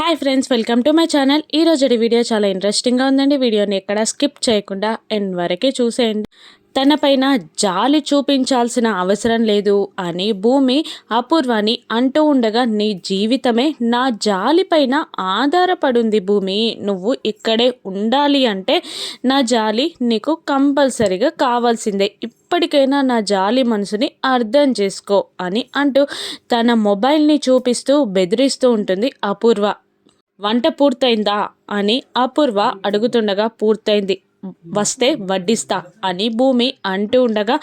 Hi friends, welcome to my channel. ఈరోజు video చాలా ఇంట్రెస్టింగ్గా ఉందండి. వీడియోని ఎక్కడ స్కిప్ చేయకుండా ఎండ్ వరకే చూసేయండి. తనపైన జాలి చూపించాల్సిన అవసరం లేదు అని భూమి అపూర్వాని అంటూ ఉండగా, నీ జీవితమే నా జాలిపైన ఆధారపడింది భూమి, నువ్వు ఇక్కడే ఉండాలి అంటే నా జాలి నీకు కంపల్సరీగా కావాల్సిందే, ఇప్పటికైనా నా జాలి మనసుని అర్థం చేసుకో అని అంటూ తన మొబైల్ని చూపిస్తూ బెదిరిస్తూ ఉంటుంది అపూర్వ. వంట పూర్తయిందా అని అపూర్వ అడుగుతుండగా, పూర్తయింది, వస్తే వడ్డిస్తా అని భూమి అంటూ ఉండగా,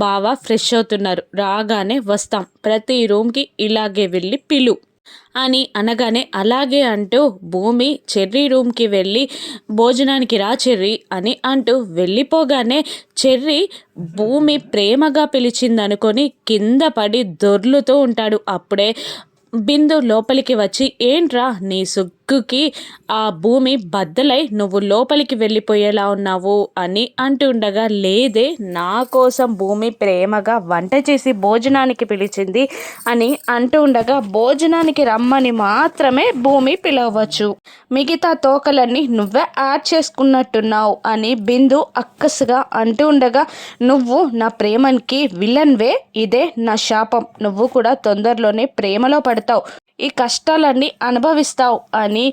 బావ ఫ్రెష్ అవుతున్నారు, రాగానే వస్తాం, ప్రతి రూమ్కి ఇలాగే వెళ్ళి పిలు అని అనగానే, అలాగే అంటూ భూమి చెర్రీ రూమ్కి వెళ్ళి, భోజనానికి రా చెర్రీ అని అంటూ వెళ్ళిపోగానే, చెర్రీ భూమి ప్రేమగా పిలిచిందనుకొని కింద పడి దొర్లుతూ ఉంటాడు. అప్పుడే బిందు లోపలికి వచ్చి, ఏంట్రా నీ సుగ్గుకి ఆ భూమి బద్దలై నువ్వు లోపలికి వెళ్ళిపోయేలా ఉన్నావు అని అంటుండగా, లేదే, నా కోసం భూమి ప్రేమగా వంట చేసి భోజనానికి పిలిచింది అని అంటూ ఉండగా, భోజనానికి రమ్మని మాత్రమే భూమి పిలవచ్చు, మిగతా తోకలన్నీ నువ్వే యాడ్ చేసుకున్నట్టున్నావు అని బిందు అక్కసుగా అంటూ ఉండగా, నువ్వు నా ప్రేమకి విలన్వే, ఇదే నా శాపం, నువ్వు కూడా తొందరలోనే ప్రేమలో పడతావు, ఈ కష్టాలన్నీ అనుభవిస్తావు అని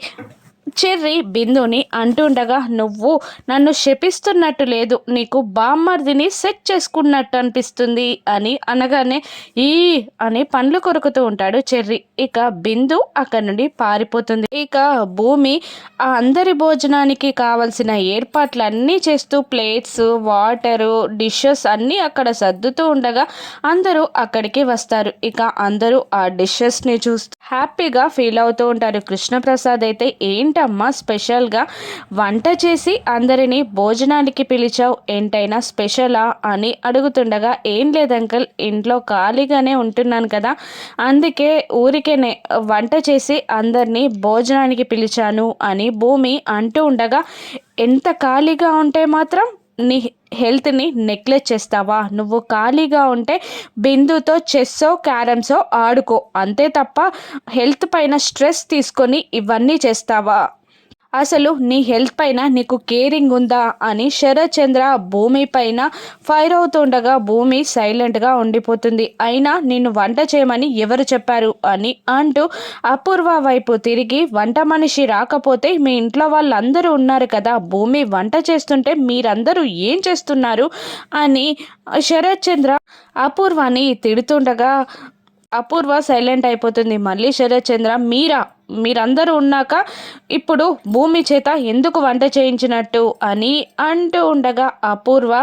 చెర్రీ బిందుని అంటుండగా, నువ్వు నన్ను శపిస్తున్నట్టు లేదు, నీకు బామ్మర్దిని సెట్ చేసుకున్నట్టు అనిపిస్తుంది అని అనగానే, ఈ అని పండ్లు కొరుకుతూ ఉంటాడు చెర్రీ. ఇక బిందు అక్కడి నుండి పారిపోతుంది. ఇక భూమి ఆ అందరి భోజనానికి కావలసిన ఏర్పాట్లన్నీ చేస్తూ ప్లేట్స్, వాటరు, డిషెస్ అన్నీ అక్కడ సర్దుతూ ఉండగా అందరూ అక్కడికి వస్తారు. ఇక అందరూ ఆ డిషెస్ని చూస్తూ హ్యాపీగా ఫీల్ అవుతూ ఉంటారు. కృష్ణప్రసాద్ అయితే, ఏంటమ్మా స్పెషల్గా వంట చేసి అందరినీ భోజనానికి పిలిచావు, ఏంటైనా స్పెషలా అని అడుగుతుండగా, ఏం లేదు అంకుల్, ఇంట్లో ఖాళీగానే ఉంటున్నాను కదా, అందుకే ఊరికేనే వంట చేసి అందరినీ భోజనానికి పిలిచాను అని భూమి అంటూ ఉండగా, ఎంత ఖాళీగా ఉంటే మాత్రం నీ హెల్త్ని నెగ్లెక్ట్ చేస్తావా, నువ్వు ఖాళీగా ఉంటే బిందుతో చెస్సో క్యారమ్సో ఆడుకో, అంతే తప్ప హెల్త్ పైన స్ట్రెస్ తీసుకొని ఇవన్నీ చేస్తావా, అసలు నీ హెల్త్ పైన నీకు కేరింగ్ ఉందా అని శరత్ చంద్ర భూమి పైన ఫైర్ అవుతుండగా, భూమి సైలెంట్గా ఉండిపోతుంది. అయినా నిన్ను వంట చేయమని ఎవరు చెప్పారు అని అంటూ అపూర్వ వైపు తిరిగి, వంట మనిషి రాకపోతే మీ ఇంట్లో వాళ్ళందరూ ఉన్నారు కదా, భూమి వంట చేస్తుంటే మీరందరూ ఏం చేస్తున్నారు అని శరత్ చంద్ర అపూర్వని తిడుతుండగా, అపూర్వ సైలెంట్ అయిపోతుంది. మళ్ళీ శరత్ చంద్ర, మీరందరూ ఉన్నాక ఇప్పుడు భూమి చేత ఎందుకు వంట చేయించినట్టు అని అంటూ ఉండగా, అపూర్వ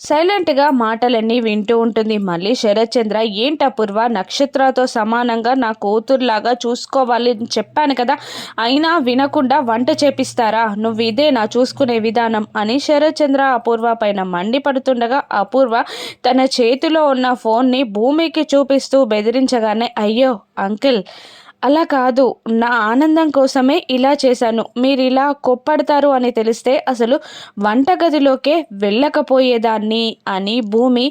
సైలెంట్గా మాటలన్నీ వింటూ ఉంటుంది. మళ్ళీ శరత్ చంద్ర, ఏంటి అపూర్వ, నక్షత్రతో సమానంగా నా కూతురులాగా చూసుకోవాలి చెప్పాను కదా, అయినా వినకుండా వంట చేపిస్తారా, నువ్వు ఇదే నా చూసుకునే విధానం అని శరత్ చంద్ర అపూర్వ పైన మండిపడుతుండగా, అపూర్వ తన చేతిలో ఉన్న ఫోన్ని భూమికి చూపిస్తూ బెదిరించగానే, అయ్యో అంకిల్, అలా కాదు, నా ఆనందం కోసమే ఇలా చేశాను, మీరు ఇలా కొప్పడతారు అని తెలిస్తే అసలు వంటగదిలోకే వెళ్ళకపోయేదాన్ని అని భూమి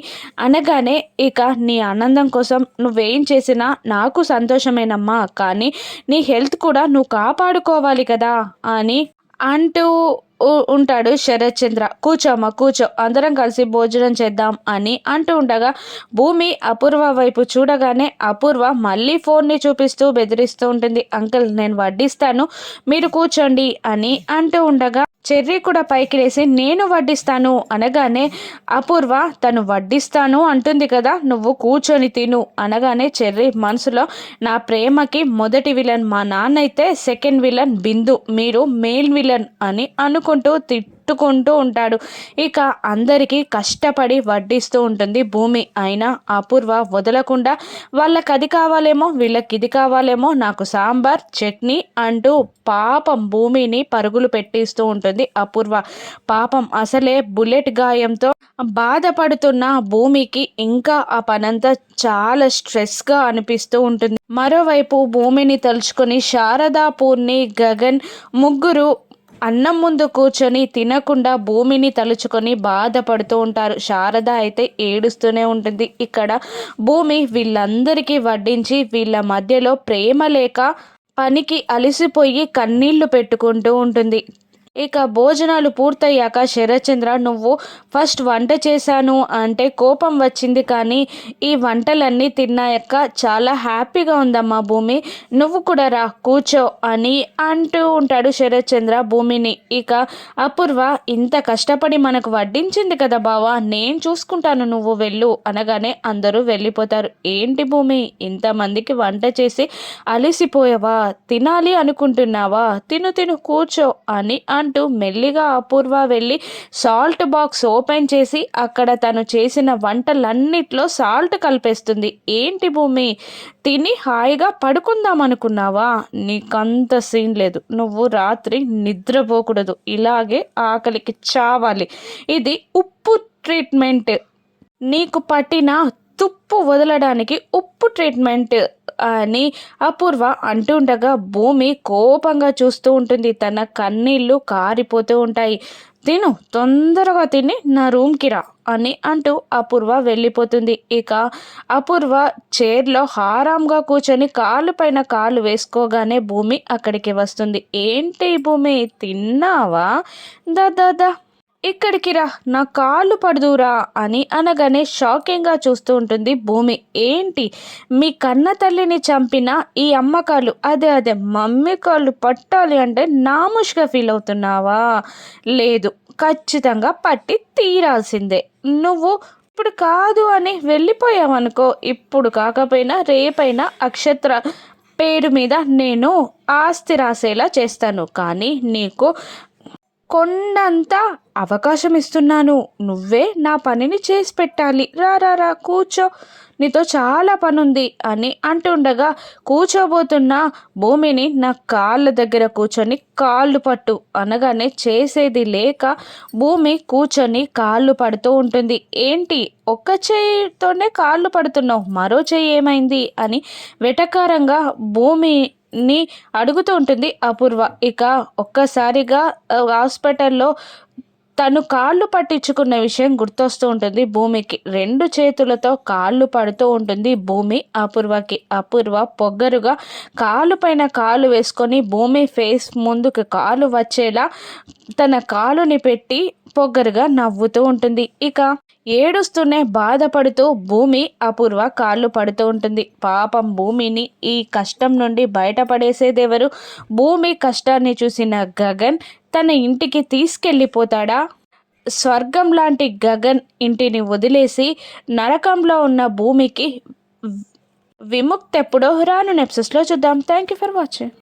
అనగానే, ఇక నీ ఆనందం కోసం నువ్వేం చేసినా నాకు సంతోషమేనమ్మా, కానీ నీ హెల్త్ కూడా నువ్వు కాపాడుకోవాలి కదా అని అంటూ ఉంటాడు శరత్ చంద్ర. కూర్చోమ్మా కూర్చో, అందరం కలిసి భోజనం చేద్దాం అని అంటూ ఉండగా, భూమి అపూర్వ వైపు చూడగానే అపూర్వ మళ్ళీ ఫోన్ని చూపిస్తూ బెదిరిస్తూ ఉంటుంది. అంకుల్, నేను వడ్డిస్తాను, మీరు కూర్చోండి అని అంటూ ఉండగా, చెర్రీ కూడా పైకి లేసి, నేను వడ్డిస్తాను అనగానే, అపూర్వ తను వడ్డిస్తాను అంటుంది కదా, నువ్వు కూర్చొని తిను అనగానే, చెర్రీ మనసులో, నా ప్రేమకి మొదటి విలన్ మా నాన్న అయితే సెకండ్ విలన్ బిందు, మీరు మెయిన్ విలన్ అని అనుకుంటూ తిట్టుకుంటూ ఉంటాడు. ఇక అందరికీ కష్టపడి వడ్డిస్తూ ఉంటుంది భూమి. అయినా అపూర్వ వదలకుండా, వాళ్ళకి అది కావాలేమో వీళ్ళకి ఇది కావాలేమో, నాకు సాంబార్ చట్నీ అంటూ పాపం భూమిని పరుగులు పెట్టిస్తూ ఉంటుంది అపూర్వ. పాపం అసలే బుల్లెట్ గాయంతో బాధపడుతున్న భూమికి ఇంకా ఆ పనంతా చాలా స్ట్రెస్గా అనిపిస్తూ ఉంటుంది. మరోవైపు భూమిని తలుచుకొని శారదా, పూర్ణి, గగన్ ముగ్గురు అన్నం ముందు కూర్చొని తినకుండా భూమిని తలుచుకొని బాధపడుతూ ఉంటారు. శారద అయితే ఏడుస్తూనే ఉంటుంది. ఇక్కడ భూమి వీళ్ళందరికీ వడ్డించి వీళ్ళ మధ్యలో ప్రేమ లేక పనికి అలిసిపోయి కన్నీళ్లు పెట్టుకుంటూ ఉంటుంది. ఇక భోజనాలు పూర్తయ్యాక శరత్చంద్ర, నువ్వు ఫస్ట్ వంట చేశాను అంటే కోపం వచ్చింది, కానీ ఈ వంటలన్నీ తిన్నాక చాలా హ్యాపీగా ఉందమ్మా భూమి, నువ్వు కూడా రా కూర్చో అని అంటూ ఉంటాడు శరత్చంద్ర భూమిని. ఇక అపూర్వ, ఇంత కష్టపడి మనకు వడ్డించింది కదా బావా, నేను చూసుకుంటాను, నువ్వు వెళ్ళు అనగానే అందరూ వెళ్ళిపోతారు. ఏంటి భూమి, ఇంతమందికి వంట చేసి అలిసిపోయావా, తినాలి అనుకుంటున్నావా, తిను తిను కూర్చో అని అంటూ మెల్లిగా అపూర్వ వెళ్ళి సాల్ట్ బాక్స్ ఓపెన్ చేసి అక్కడ తను చేసిన వంటలన్నిట్లో సాల్ట్ కలిపేస్తుంది. ఏంటి భూమి, తిని హాయిగా పడుకుందాం అనుకున్నావా, నీకంత సీన్ లేదు, నువ్వు రాత్రి నిద్రపోకూడదు, ఇలాగే ఆకలికి చావాలి, ఇది ఉప్పు ట్రీట్మెంట్, నీకు పట్టిన తుప్పు వదలడానికి ఉప్పు ట్రీట్మెంట్ అని అపూర్వ అంటుండగా భూమి కోపంగా చూస్తూ ఉంటుంది. తన కన్నీళ్లు కారిపోతూ ఉంటాయి. తిను, తొందరగా తిని నా రూమ్కి రా అని అంటూ అపూర్వ వెళ్ళిపోతుంది. ఇక అపూర్వ చైర్లో హారాంగా కూర్చొని కాలు పైన కాలు వేసుకోగానే భూమి అక్కడికి వస్తుంది. ఏంటి భూమి, తిన్నావా, దా ఇక్కడికి రా, నా కాళ్ళు పడుదురా అని అనగానే షాకింగ్గా చూస్తూ ఉంటుంది భూమి. ఏంటి, మీ కన్న తల్లిని చంపిన ఈ అమ్మకాలు, అదే మమ్మీ కాళ్ళు పట్టాలి అంటే నాముష్గా ఫీల్ అవుతున్నావా, లేదు, ఖచ్చితంగా పట్టి తీరాల్సిందే, నువ్వు ఇప్పుడు కాదు అని వెళ్ళిపోయావనుకో, ఇప్పుడు కాకపోయినా రేపైనా అక్షత్ర పేరు మీద నేను ఆస్తి రాసేలా చేస్తాను, కానీ నీకు కొండంత అవకాశం ఇస్తున్నాను, నువ్వే నా పనిని చేసి పెట్టాలి, రా కూర్చో, నీతో చాలా పనుంది అని అంటుండగా కూర్చోబోతున్న భూమిని నా కాళ్ళ దగ్గర కూర్చొని కాళ్ళు పట్టు అనగానే చేసేది లేక భూమి కూర్చొని కాళ్ళు పడుతూ ఉంటుంది. ఏంటి, ఒక్క చేయితోనే కాళ్ళు పడుతున్నావు, మరో చేయి ఏమైంది అని వెటకారంగా భూమి ని అడుగుతూ ఉంటుంది అపూర్వ. ఇక ఒక్కసారిగా హాస్పిటల్లో తను కాళ్ళు పట్టించుకున్న విషయం గుర్తొస్తూ ఉంటుంది భూమికి. 2 చేతులతో కాళ్ళు పడుతూ ఉంటుంది భూమి అపూర్వకి. అపూర్వ పొగ్గరుగా కాలు పైన కాలు వేసుకొని భూమి ఫేస్ ముందుకు కాలు వచ్చేలా తన కాలుని పెట్టి పొగ్గరుగా నవ్వుతూ ఉంటుంది. ఇక ఏడుస్తూనే బాధపడుతూ భూమి అపూర్వ కాళ్ళు పడుతూ ఉంటుంది. పాపం భూమిని ఈ కష్టం నుండి బయటపడేసేదెవరు? భూమి కష్టాన్ని చూసిన గగన్ తన ఇంటికి తీసుకెళ్ళిపోతాడా? స్వర్గం లాంటి గగన్ ఇంటిని వదిలేసి నరకంలో ఉన్న భూమికి విముక్తి ఎప్పుడో రాను ఎపిసోడ్స్లో చూద్దాం. Thank you for watching.